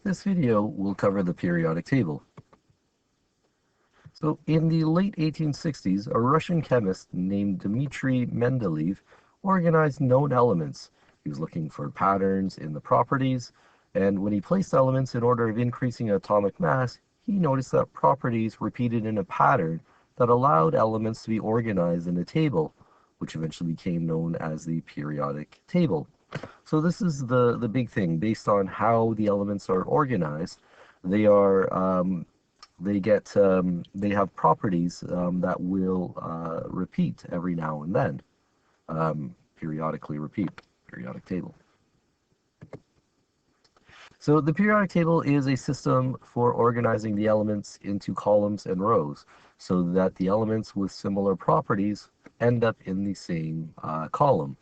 This video will cover the periodic table. So in the late 1860s, a Russian chemist named Dmitry Mendeleev organized known elements. He was looking for patterns in the properties, and when he placed elements in order of increasing atomic mass, he noticed that properties repeated in a pattern that allowed elements to be organized in a table, which eventually became known as the periodic table. So this is the big thing. Based on how the elements are organized, they are they have properties that will repeat every now and then, periodically repeat. Periodic table. So the periodic table is a system for organizing the elements into columns and rows, so that the elements with similar properties end up in the same column.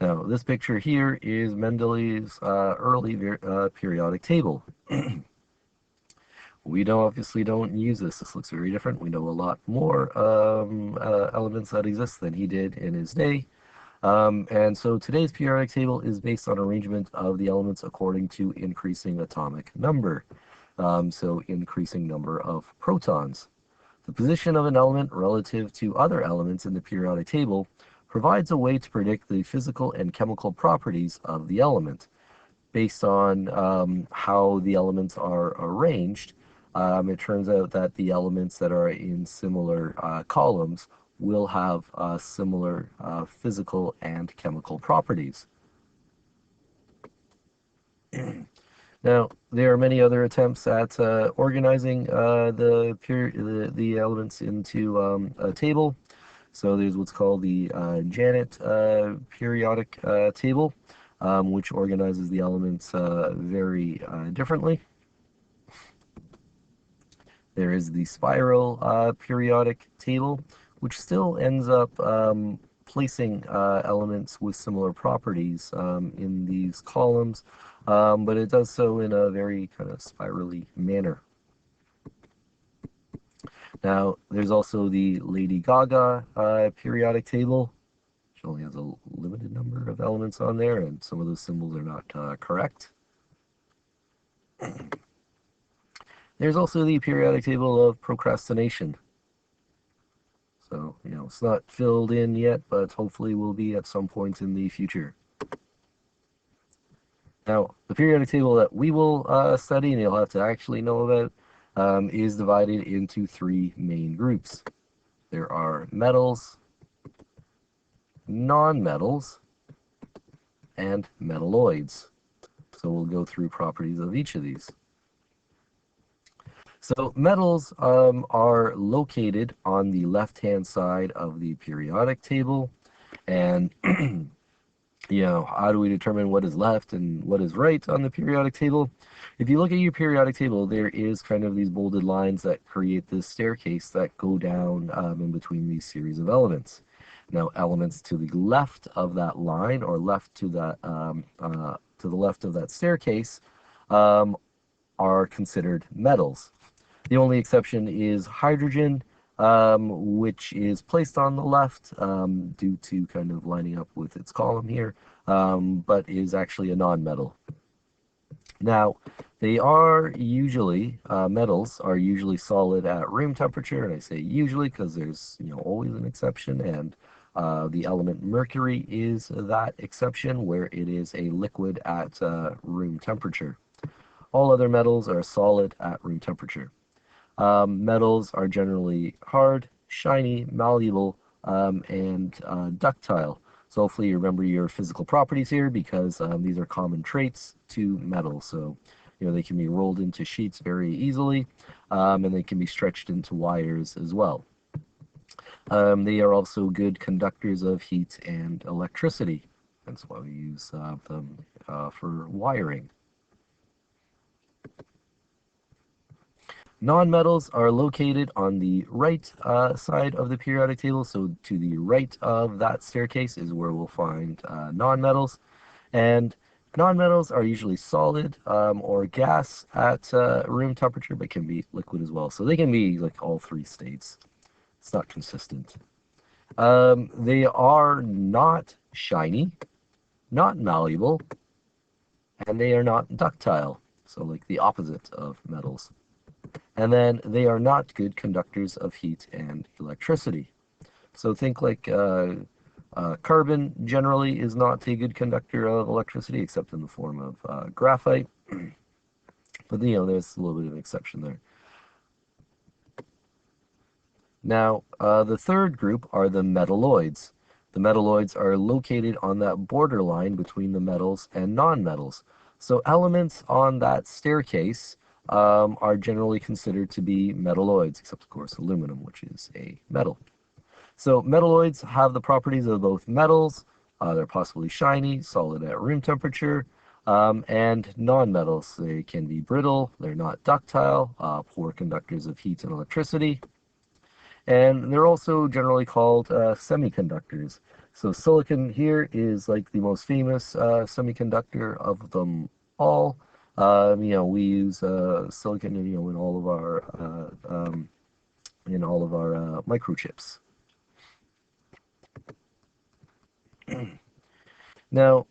Now, this picture here is Mendeleev's early periodic table. We obviously don't use this. This looks very different. We know a lot more elements that exist than he did in his day. And so today's periodic table is based on arrangement of the elements according to increasing atomic number. So increasing number of protons. The position of an element relative to other elements in the periodic table provides a way to predict the physical and chemical properties of the element. Based on how the elements are arranged, it turns out that the elements that are in similar columns will have similar physical and chemical properties. Now, there are many other attempts at organizing the elements into a table. So there's what's called the Janet periodic table, which organizes the elements very differently. There is the spiral periodic table, which still ends up placing elements with similar properties in these columns, but it does so in a very kind of spirally manner. Now, there's also the Lady Gaga periodic table, which only has a limited number of elements on there, and some of those symbols are not correct. There's also the periodic table of procrastination. So, it's not filled in yet, but hopefully will be at some point in the future. Now, the periodic table that we will study, and you'll have to actually know about, is divided into three main groups. There are metals, nonmetals, and metalloids. So we'll go through properties of each of these. So metals are located on the left-hand side of the periodic table, and how do we determine what is left and what is right on the periodic table? If you look at your periodic table, there is kind of these bolded lines that create this staircase that go down in between these series of elements. Now, elements to the left of that line, or left to that to the left of that staircase, are considered metals. The only exception is hydrogen, which is placed on the left due to kind of lining up with its column here, but is actually a non-metal. Now, they are usually, metals are usually solid at room temperature, and I say usually because there's always an exception, and the element mercury is that exception where it is a liquid at room temperature. All other metals are solid at room temperature. Metals are generally hard, shiny, malleable, and ductile. So hopefully you remember your physical properties here, because these are common traits to metals. So they can be rolled into sheets very easily, and they can be stretched into wires as well. They are also good conductors of heat and electricity. That's why we use them for wiring. Nonmetals are located on the right side of the periodic table, so to the right of that staircase is where we'll find nonmetals. And nonmetals are usually solid or gas at room temperature, but can be liquid as well. So they can be like all three states. It's not consistent. They are not shiny, not malleable, and they are not ductile. so like the opposite of metals. And then they are not good conductors of heat and electricity. So think like carbon generally is not a good conductor of electricity except in the form of graphite. But there's a little bit of an exception there. Now, the third group are the metalloids. The metalloids are located on that borderline between the metals and nonmetals. So elements on that staircase are generally considered to be metalloids, except of course aluminum, which is a metal. So metalloids have the properties of both metals. They're possibly shiny, solid at room temperature, and nonmetals. They can be brittle, they're not ductile, poor conductors of heat and electricity, and they're also generally called semiconductors. So silicon here is like the most famous semiconductor of them all. We use silicon, in all of our microchips. Now,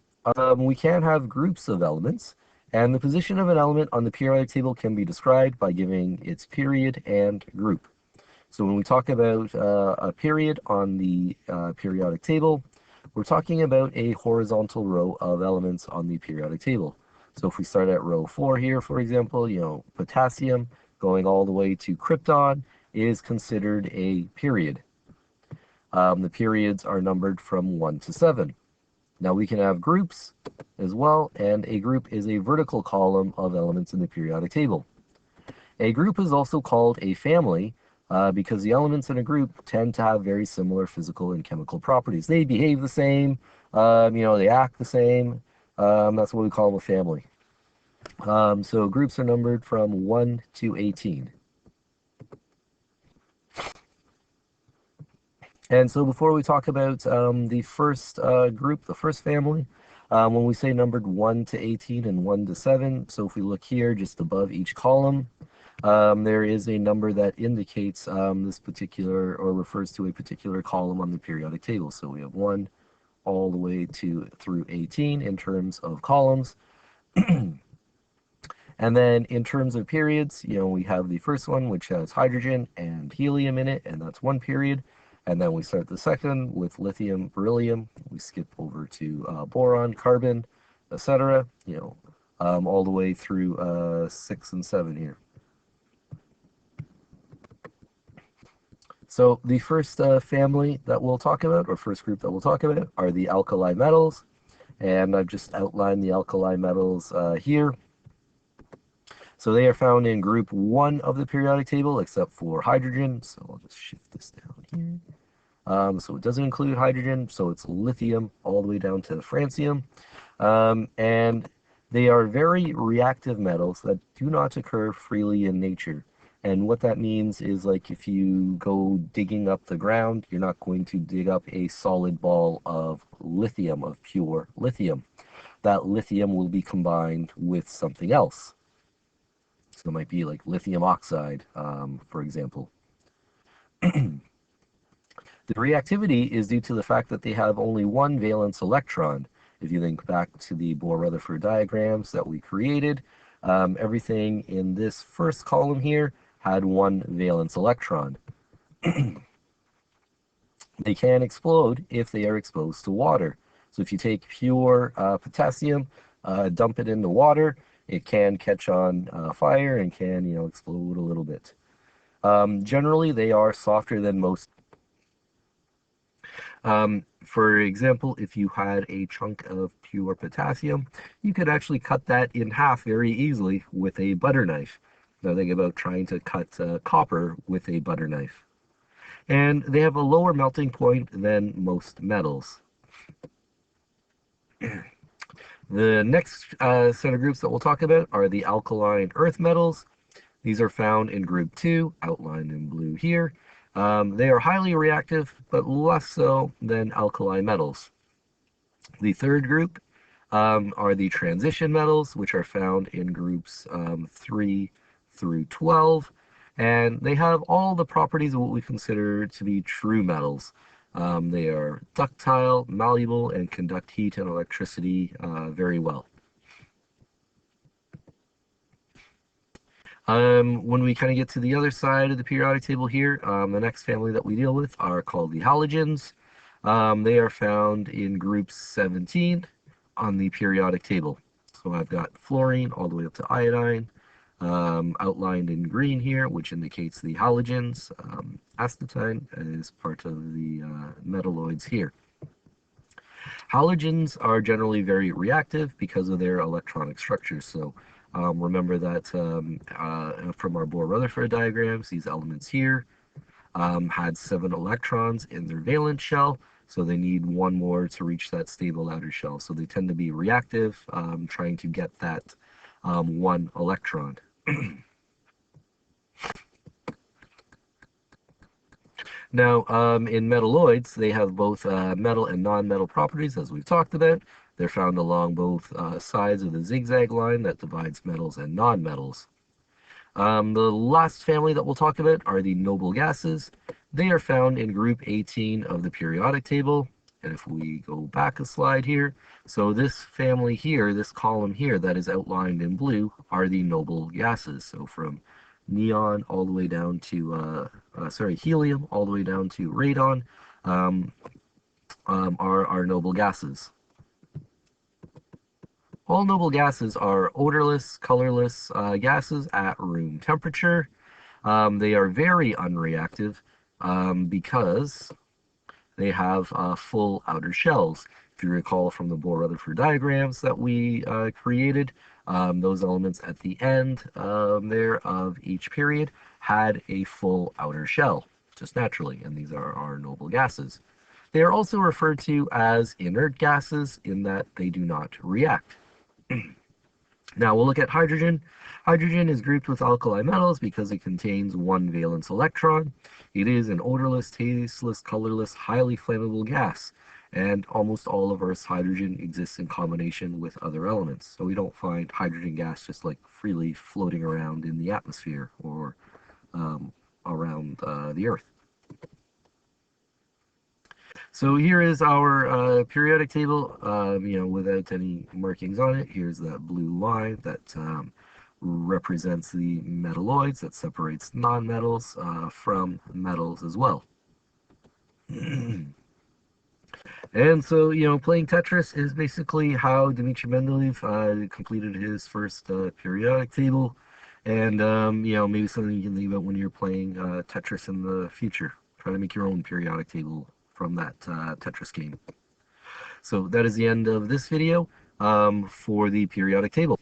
we can have groups of elements, and the position of an element on the periodic table can be described by giving its period and group. So when we talk about a period on the periodic table, we're talking about a horizontal row of elements on the periodic table. So if we start at row 4 here, for example, potassium going all the way to krypton is considered a period. The periods are numbered from 1 to 7. Now we can have groups as well, and a group is a vertical column of elements in the periodic table. A group is also called a family because the elements in a group tend to have very similar physical and chemical properties. They behave the same, they act the same. That's what we call them a family. So groups are numbered from 1 to 18. And so before we talk about the first group, the first family, when we say numbered 1 to 18 and 1 to 7, so if we look here just above each column, there is a number that indicates this particular or refers to a particular column on the periodic table. So we have 1 all the way through 18 in terms of columns. And then in terms of periods, we have the first one, which has hydrogen and helium in it, and that's 1 period. And then we start the second with lithium, beryllium. We skip over to boron, carbon, etc. All the way through 6 and 7 here. So the first family that we'll talk about, or first group that we'll talk about, are the alkali metals. And I've just outlined the alkali metals here. So they are found in group 1 of the periodic table, except for hydrogen. So I'll just shift this down here. So it doesn't include hydrogen, so it's lithium all the way down to francium. And they are very reactive metals that do not occur freely in nature. And what that means is, like, if you go digging up the ground, you're not going to dig up a solid ball of lithium, of pure lithium. That lithium will be combined with something else. So it might be like lithium oxide, for example. The reactivity is due to the fact that they have only 1 valence electron. If you think back to the Bohr-Rutherford diagrams that we created, everything in this first column here had 1 valence electron. They can explode if they are exposed to water. So if you take pure potassium, dump it into water, it can catch on fire and can, explode a little bit. Generally, they are softer than most. For example, if you had a chunk of pure potassium, you could actually cut that in half very easily with a butter knife. Now think about trying to cut copper with a butter knife. And they have a lower melting point than most metals. The next set of groups that we'll talk about are the alkaline earth metals. These are found in group 2, outlined in blue here. They are highly reactive, but less so than alkali metals. The third group are the transition metals, which are found in groups 3 through 12. And they have all the properties of what we consider to be true metals. They are ductile, malleable, and conduct heat and electricity very well. When we kind of get to the other side of the periodic table here, the next family that we deal with are called the halogens. They are found in group 17 on the periodic table. So I've got fluorine all the way up to iodine, outlined in green here, which indicates the halogens. Astatine is part of the metalloids here. Halogens are generally very reactive because of their electronic structures. So remember that from our Bohr-Rutherford diagrams, these elements here had 7 electrons in their valence shell, so they need one more to reach that stable outer shell. So they tend to be reactive, trying to get that one electron. Now, in metalloids, they have both metal and non-metal properties, as we've talked about. They're found along both sides of the zigzag line that divides metals and non-metals. The last family that we'll talk about are the noble gases. They are found in group 18 of the periodic table. And if we go back a slide here, so this family here, this column here that is outlined in blue, are the noble gases. So from neon all the way down to, helium all the way down to radon are our noble gases. All noble gases are odorless, colorless gases at room temperature. They are very unreactive because they have full outer shells. If you recall from the Bohr-Rutherford diagrams that we created, those elements at the end there of each period had a full outer shell, just naturally, and these are our noble gases. They are also referred to as inert gases in that they do not react. Now we'll look at hydrogen. Hydrogen is grouped with alkali metals because it contains one valence electron. It is an odorless, tasteless, colorless, highly flammable gas, and almost all of Earth's hydrogen exists in combination with other elements. So we don't find hydrogen gas just like freely floating around in the atmosphere or around the Earth. So here is our periodic table, without any markings on it. Here's that blue line that represents the metalloids, that separates nonmetals from metals as well. And so, playing Tetris is basically how Dmitry Mendeleev completed his first periodic table. And, maybe something you can think about when you're playing Tetris in the future. Try to make your own periodic table from that Tetris game. So that is the end of this video for the periodic table.